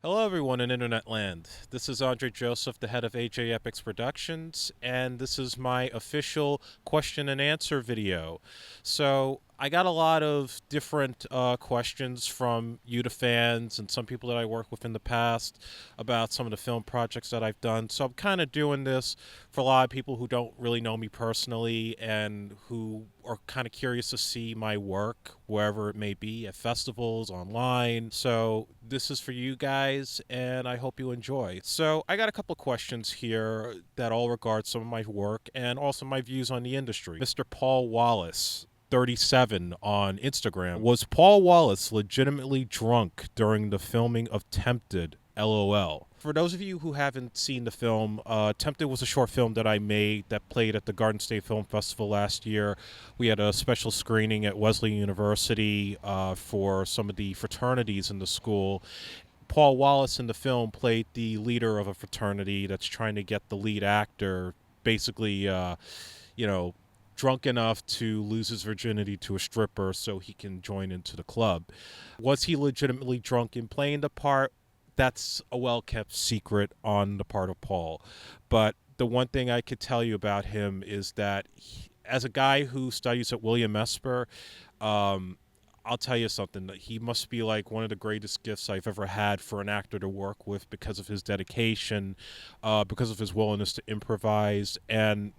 Hello, everyone in Internet Land. This is Andre Joseph, the head of Epyx Productions, and this is my official question and answer video. So, I got a lot of different questions from you, the fans, and some people that I worked with in the past about some of the film projects that I've done. So, I'm kind of doing this for a lot of people who don't really know me personally and who are kind of curious to see my work wherever it may be, at festivals, online. So this is for you guys, and I hope you enjoy. So I got a couple of questions here that all regard some of my work and also my views on the industry. Mr. Paul Wallace, 37 on Instagram. Was Paul Wallace legitimately drunk during the filming of Tempted? LOL. For those of you who haven't seen the film, Tempted was a short film that I made that played at the Garden State Film Festival last year. We had a special screening at Wesleyan University for some of the fraternities in the school. Paul Wallace in the film played the leader of a fraternity that's trying to get the lead actor basically, you know, drunk enough to lose his virginity to a stripper so he can join into the club. Was he legitimately drunk in playing the part? That's a well-kept secret on the part of Paul. But the one thing I could tell you about him is that as a guy who studies at William Esper, I'll tell you something. That he must be like one of the greatest gifts I've ever had for an actor to work with because of his dedication, because of his willingness to improvise, and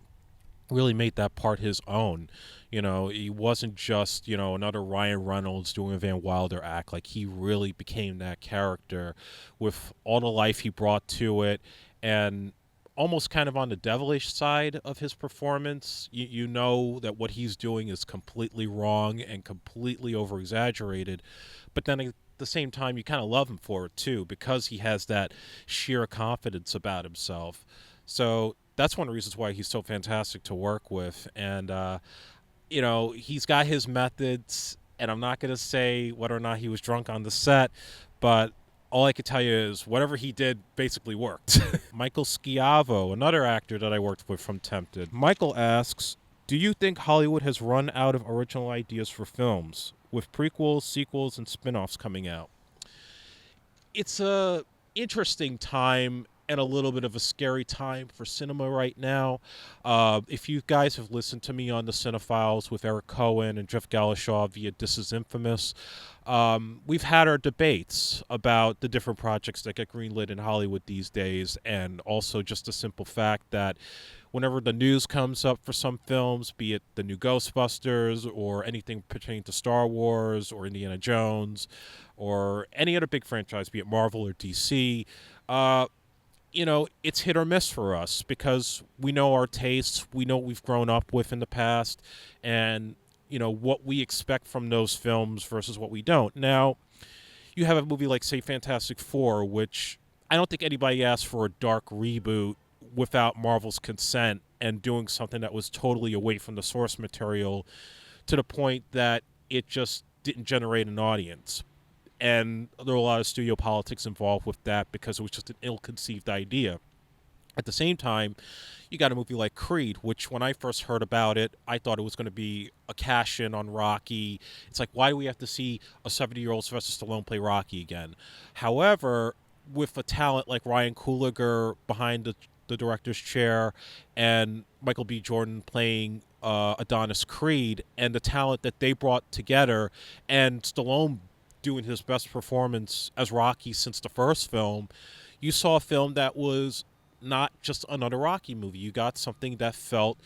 really made that part his own. You know, he wasn't just, another Ryan Reynolds doing a Van Wilder act. Like, he really became that character with all the life he brought to it, and almost kind of on the devilish side of his performance. You know that what he's doing is completely wrong and completely over exaggerated, but then at the same time, you kind of love him for it too, because he has that sheer confidence about himself. So that's one of the reasons why he's so fantastic to work with. And, he's got his methods, and I'm not going to say whether or not he was drunk on the set, but all I could tell you is whatever he did basically worked. Michael Schiavo, another actor that I worked with from Tempted. Michael asks, do you think Hollywood has run out of original ideas for films, with prequels, sequels, and spin-offs coming out? It's a interesting time and a little bit of a scary time for cinema right now. If you guys have listened to me on the Cinephiles with Eric Cohen and Jeff Galashaw via This Is Infamous, we've had our debates about the different projects that get greenlit in Hollywood these days, and also just the simple fact that whenever the news comes up for some films, be it the new Ghostbusters or anything pertaining to Star Wars or Indiana Jones or any other big franchise, be it Marvel or DC, it's hit or miss for us because we know our tastes, we know what we've grown up with in the past, and, what we expect from those films versus what we don't. Now, you have a movie like, say, Fantastic Four, which I don't think anybody asked for a dark reboot without Marvel's consent and doing something that was totally away from the source material to the point that it just didn't generate an audience. And there were a lot of studio politics involved with that because it was just an ill-conceived idea. At the same time, you got a movie like Creed, which when I first heard about it, I thought it was going to be a cash-in on Rocky. It's like, why do we have to see a 70-year-old Sylvester Stallone play Rocky again? However, with a talent like Ryan Coogler behind the director's chair and Michael B. Jordan playing Adonis Creed, and the talent that they brought together, and Stallone doing his best performance as Rocky since the first film, you saw a film that was not just another Rocky movie. You got something that felt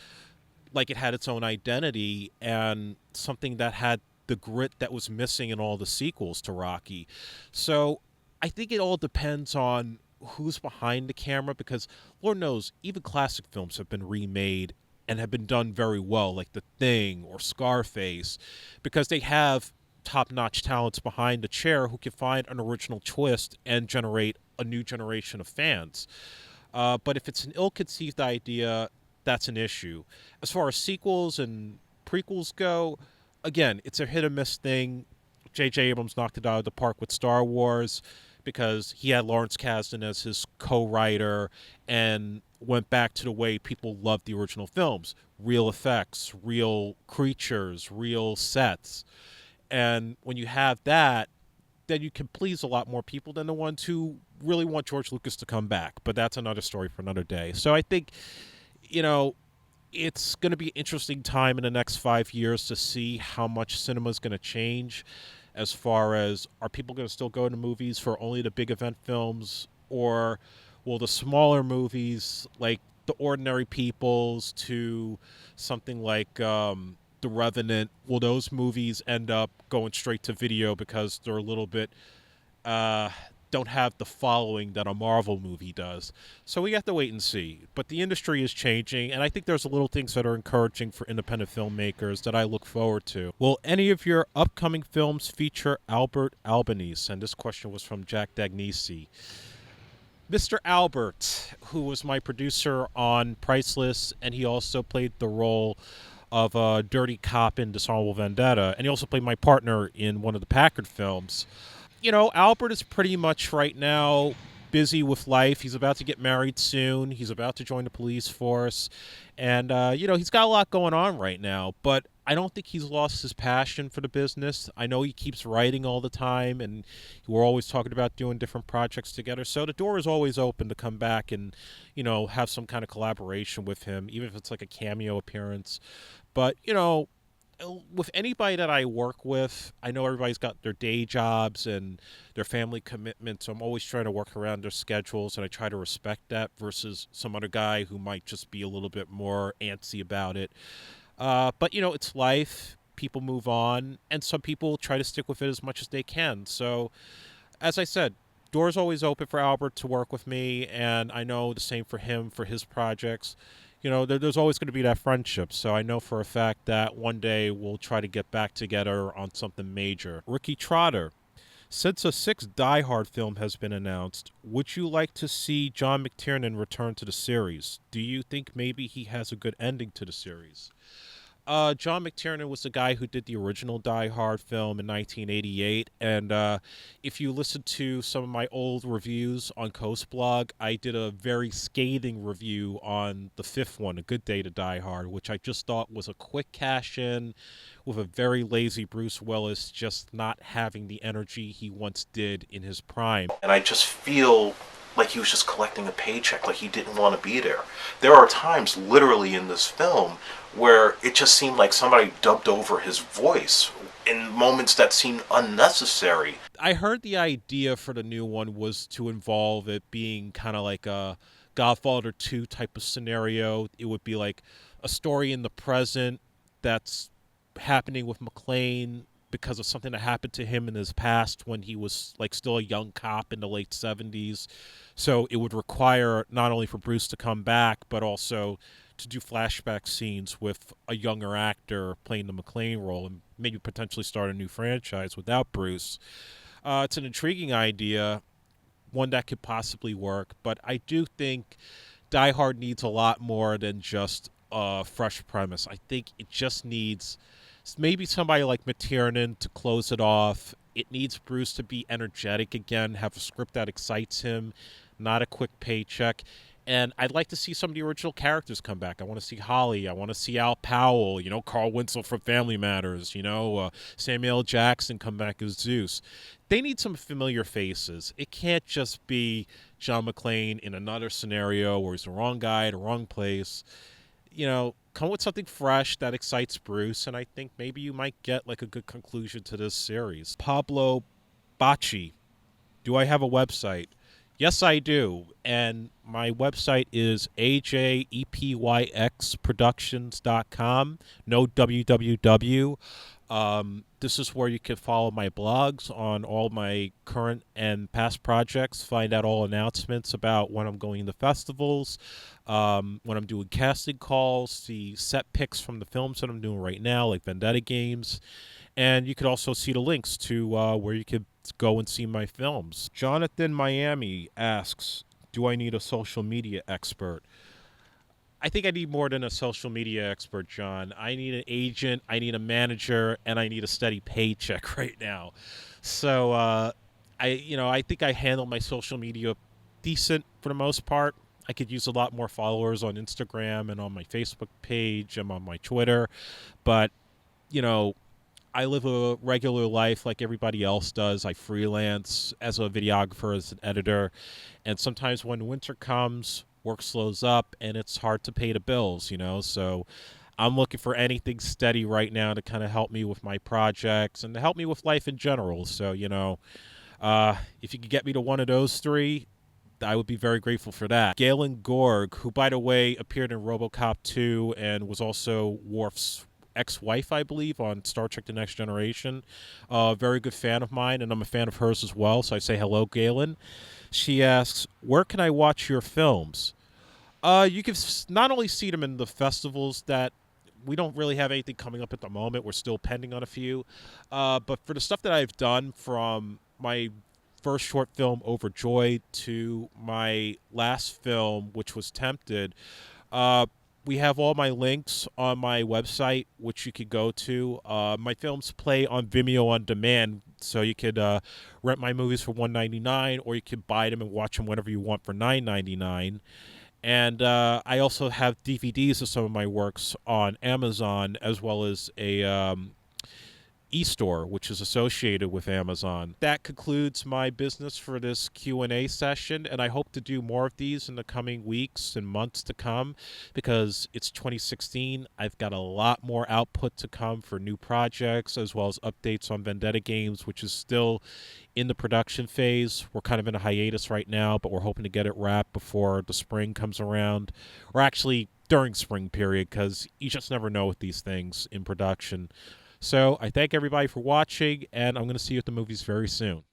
like it had its own identity and something that had the grit that was missing in all the sequels to Rocky. So I think it all depends on who's behind the camera, because Lord knows, even classic films have been remade and have been done very well, like The Thing or Scarface, because they have top-notch talents behind the chair who can find an original twist and generate a new generation of fans. But if it's an ill-conceived idea, that's an issue. As far as sequels and prequels go, again, it's a hit-or-miss thing. J.J. Abrams knocked it out of the park with Star Wars because he had Lawrence Kasdan as his co-writer and went back to the way people loved the original films. Real effects, real creatures, real sets. And when you have that, then you can please a lot more people than the ones who really want George Lucas to come back. But that's another story for another day. So I think, you know, it's going to be an interesting time in the next 5 years to see how much cinema is going to change as far as are people going to still go to movies for only the big event films, or will the smaller movies like The Ordinary Peoples to something like The Revenant, will those movies end up going straight to video because they're a little bit uh, don't have the following that a Marvel movie does. So we have to wait and see. But the industry is changing, and I think there's little things that are encouraging for independent filmmakers that I look forward to. Will any of your upcoming films feature Albert Albanese? And this question was from Jack Dagnese. Mr. Albert, who was my producer on Priceless, and he also played the role of a dirty cop in Dishonorable Vendetta, and he also played my partner in one of the Packard films. Albert is pretty much right now busy with life. He's about to get married soon. He's about to join the police force. And, he's got a lot going on right now. But I don't think he's lost his passion for the business. I know he keeps writing all the time, and we're always talking about doing different projects together. So the door is always open to come back and, have some kind of collaboration with him, even if it's like a cameo appearance. But, with anybody that I work with, I know everybody's got their day jobs and their family commitments. So I'm always trying to work around their schedules, and I try to respect that versus some other guy who might just be a little bit more antsy about it. But, it's life. People move on, and some people try to stick with it as much as they can. So, as I said, door's always open for Albert to work with me, and I know the same for him for his projects. There's always going to be that friendship. So I know for a fact that one day we'll try to get back together on something major. Ricky Trotter, since a sixth Die Hard film has been announced, would you like to see John McTiernan return to the series? Do you think maybe he has a good ending to the series? John McTiernan was the guy who did the original Die Hard film in 1988. And if you listen to some of my old reviews on Coast Blog, I did a very scathing review on the fifth one, A Good Day to Die Hard, which I just thought was a quick cash-in with a very lazy Bruce Willis just not having the energy he once did in his prime. And I just feel like he was just collecting a paycheck, like he didn't want to be there. There are times, literally in this film, where it just seemed like somebody dubbed over his voice in moments that seemed unnecessary. I heard the idea for the new one was to involve it being kind of like a Godfather 2 type of scenario. It would be like a story in the present that's happening with McClane because of something that happened to him in his past when he was like still a young cop in the late 70s. So it would require not only for Bruce to come back, but also to do flashback scenes with a younger actor playing the McClane role and maybe potentially start a new franchise without Bruce. It's an intriguing idea, one that could possibly work, but I do think Die Hard needs a lot more than just a fresh premise. I think it just needs maybe somebody like McTiernan to close it off. It needs Bruce to be energetic again, have a script that excites him, not a quick paycheck. And I'd like to see some of the original characters come back. I want to see Holly. I want to see Al Powell, Carl Winslow from Family Matters, Samuel L. Jackson come back as Zeus. They need some familiar faces. It can't just be John McClane in another scenario where he's the wrong guy at the wrong place. Come with something fresh that excites Bruce, and I think maybe you might get like a good conclusion to this series. Pablo Bacci, do I have a website? Yes, I do. And my website is ajepyxproductions.com. No www. This is where you can follow my blogs on all my current and past projects, find out all announcements about when I'm going to festivals, when I'm doing casting calls, see set pics from the films that I'm doing right now, like Vendetta games. And you could also see the links to where you could go and see my films. Jonathan Miami asks, do I need a social media expert? I think I need more than a social media expert, John. I need an agent, I need a manager, and I need a steady paycheck right now. So I think I handle my social media decent for the most part. I could use a lot more followers on Instagram and on my Facebook page and on my Twitter. But, I live a regular life like everybody else does. I freelance as a videographer, as an editor, and sometimes when winter comes, work slows up and it's hard to pay the bills, So I'm looking for anything steady right now to kind of help me with my projects and to help me with life in general. So, if you could get me to one of those three, I would be very grateful for that. Galen Gorg, who, by the way, appeared in RoboCop 2 and was also Worf's ex-wife, I believe, on Star Trek The Next Generation. Very good fan of mine, and I'm a fan of hers as well, so I say hello, Galen. She asks, where can I watch your films? You can not only see them in the festivals that we don't really have anything coming up at the moment. We're still pending on a few. But for the stuff that I've done, from my first short film, Overjoyed, to my last film, which was Tempted, uh, we have all my links on my website, which you could go to. My films play on Vimeo on demand, so you could rent my movies for $1.99, or you could buy them and watch them whenever you want for $9.99. And I also have DVDs of some of my works on Amazon, as well as a e-store, which is associated with Amazon. That concludes my business for this Q&A session, and I hope to do more of these in the coming weeks and months to come, because it's 2016. I've got a lot more output to come for new projects, as well as updates on Vendetta Games, which is still in the production phase. We're kind of in a hiatus right now, but we're hoping to get it wrapped before the spring comes around, or actually during spring period, because you just never know with these things in production. So I thank everybody for watching, and I'm going to see you at the movies very soon.